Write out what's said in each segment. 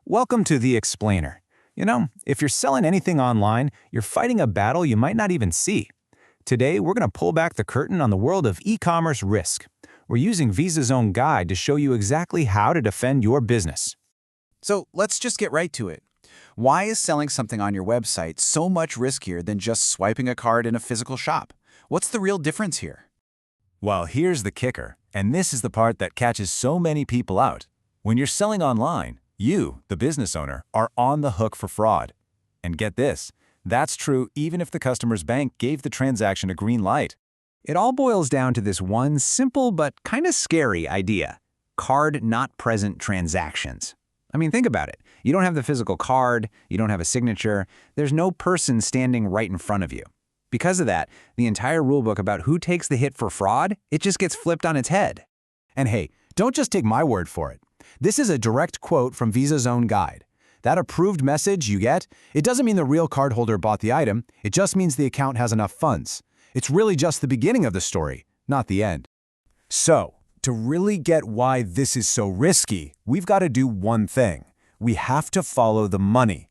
Welcome to The Explainer. If you're selling anything online, you're fighting a battle you might not even see. Today, we're going to pull back the curtain on the world of e-commerce risk. We're using Visa's own guide to show you exactly how to defend your business. So let's just get right to it. Why is selling something on your website so much riskier than just swiping a card in a physical shop? What's the real difference here? Well, here's the kicker, and this is the part that catches so many people out. When you're selling online, you, the business owner, are on the hook for fraud. And get this, that's true even if the customer's bank gave the transaction a green light. It all boils down to this one simple but kind of scary idea: card not present transactions. Think about it. You don't have the physical card, you don't have a signature, there's no person standing right in front of you. Because of that, the entire rulebook about who takes the hit for fraud, it just gets flipped on its head. And hey, don't just take my word for it. This is a direct quote from Visa's own guide. That approved message you get, it doesn't mean the real cardholder bought the item, it just means the account has enough funds. It's really just the beginning of the story, not the end. So, to really get why this is so risky, we've got to do one thing. We have to follow the money.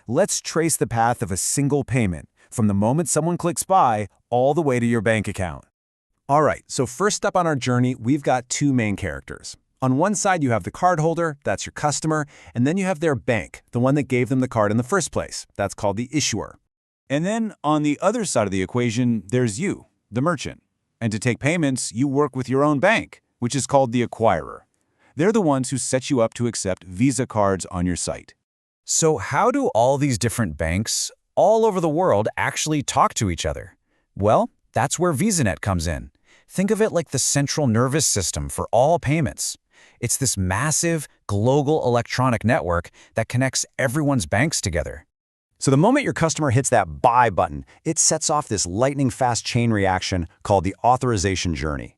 Let's trace the path of a single payment, from the moment someone clicks buy, all the way to your bank account. All right, so first up on our journey, we've got two main characters. On one side, you have the cardholder, that's your customer, and then you have their bank, the one that gave them the card in the first place. That's called the issuer. And then on the other side of the equation, there's you, the merchant. And to take payments, you work with your own bank, which is called the acquirer. They're the ones who set you up to accept Visa cards on your site. So how do all these different banks all over the world actually talk to each other? Well, that's where VisaNet comes in. Think of it like the central nervous system for all payments. It's this massive, global electronic network that connects everyone's banks together. So the moment your customer hits that buy button, it sets off this lightning-fast chain reaction called the authorization journey.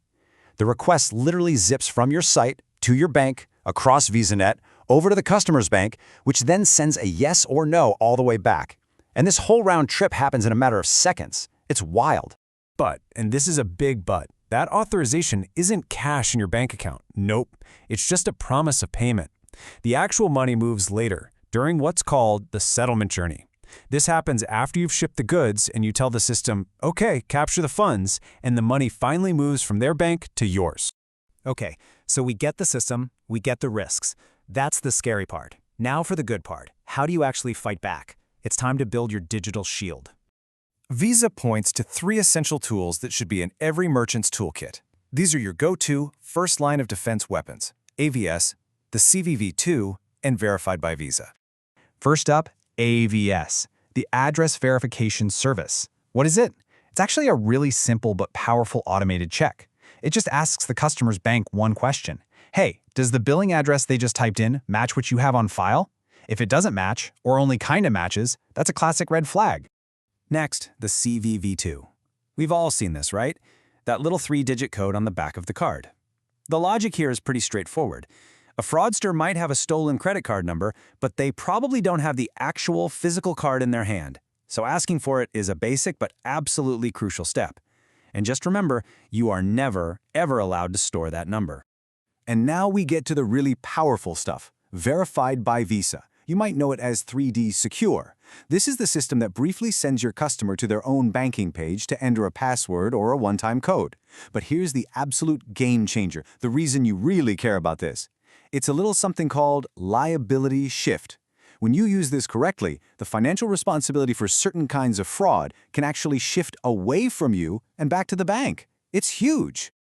The request literally zips from your site to your bank, across VisaNet, over to the customer's bank, which then sends a yes or no all the way back. And this whole round trip happens in a matter of seconds. It's wild. But, and this is a big but, that authorization isn't cash in your bank account. Nope, it's just a promise of payment. The actual money moves later, during what's called the settlement journey. This happens after you've shipped the goods and you tell the system, okay, capture the funds, and the money finally moves from their bank to yours. Okay, so we get the system, we get the risks. That's the scary part. Now for the good part. How do you actually fight back? It's time to build your digital shield. Visa points to three essential tools that should be in every merchant's toolkit. These are your go-to first line of defense weapons: AVS, the CVV2, and Verified by Visa. First up, AVS, the Address Verification Service. What is it? It's actually a really simple but powerful automated check. It just asks the customer's bank one question. Hey, does the billing address they just typed in match what you have on file? If it doesn't match, or only kinda matches, that's a classic red flag. Next, the CVV2. We've all seen this, right? That little 3-digit code on the back of the card. The logic here is pretty straightforward. A fraudster might have a stolen credit card number, but they probably don't have the actual physical card in their hand. So asking for it is a basic but absolutely crucial step. And just remember, you are never, ever allowed to store that number. And now we get to the really powerful stuff, Verified by Visa. You might know it as 3D Secure. This is the system that briefly sends your customer to their own banking page to enter a password or a one-time code. But here's the absolute game changer, the reason you really care about this. It's a little something called liability shift. When you use this correctly, the financial responsibility for certain kinds of fraud can actually shift away from you and back to the bank. It's huge.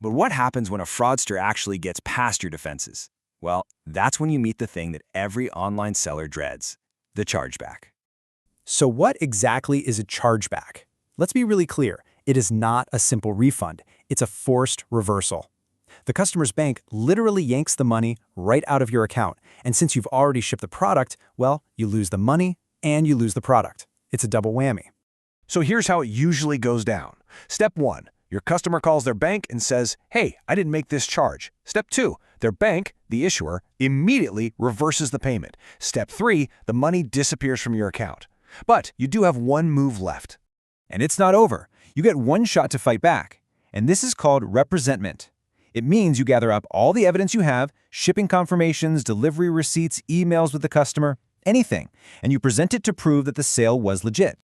But what happens when a fraudster actually gets past your defenses? Well, that's when you meet the thing that every online seller dreads: the chargeback. So what exactly is a chargeback? Let's be really clear. It is not a simple refund. It's a forced reversal. The customer's bank literally yanks the money right out of your account. And since you've already shipped the product, well, you lose the money and you lose the product. It's a double whammy. So here's how it usually goes down. Step 1. Your customer calls their bank and says, hey, I didn't make this charge. Step 2. Their bank, the issuer, immediately reverses the payment. Step 3. The money disappears from your account. But you do have one move left. And it's not over. You get one shot to fight back. And this is called representment. It means you gather up all the evidence you have, shipping confirmations, delivery receipts, emails with the customer, anything, and you present it to prove that the sale was legit.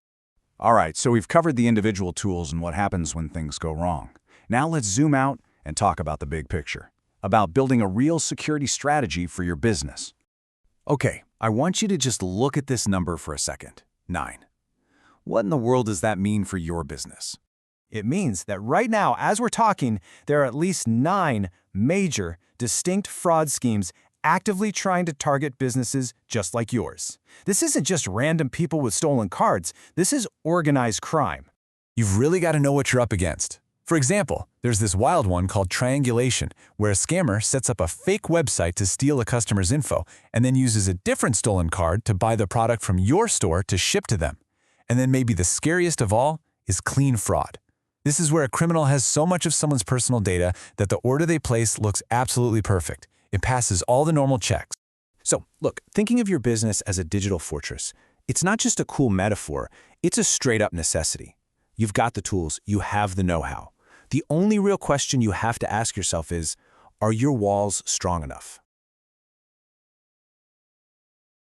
All right, so we've covered the individual tools and what happens when things go wrong. Now let's zoom out and talk about the big picture, about building a real security strategy for your business. Okay, I want you to just look at this number for a second, 9. What in the world does that mean for your business? It means that right now, as we're talking, there are at least 9 major, distinct fraud schemes actively trying to target businesses just like yours. This isn't just random people with stolen cards. This is organized crime. You've really got to know what you're up against. For example, there's this wild one called triangulation, where a scammer sets up a fake website to steal a customer's info and then uses a different stolen card to buy the product from your store to ship to them. And then maybe the scariest of all is clean fraud. This is where a criminal has so much of someone's personal data that the order they place looks absolutely perfect. It passes all the normal checks. So, look, thinking of your business as a digital fortress, it's not just a cool metaphor, it's a straight-up necessity. You've got the tools, you have the know-how. The only real question you have to ask yourself is, are your walls strong enough?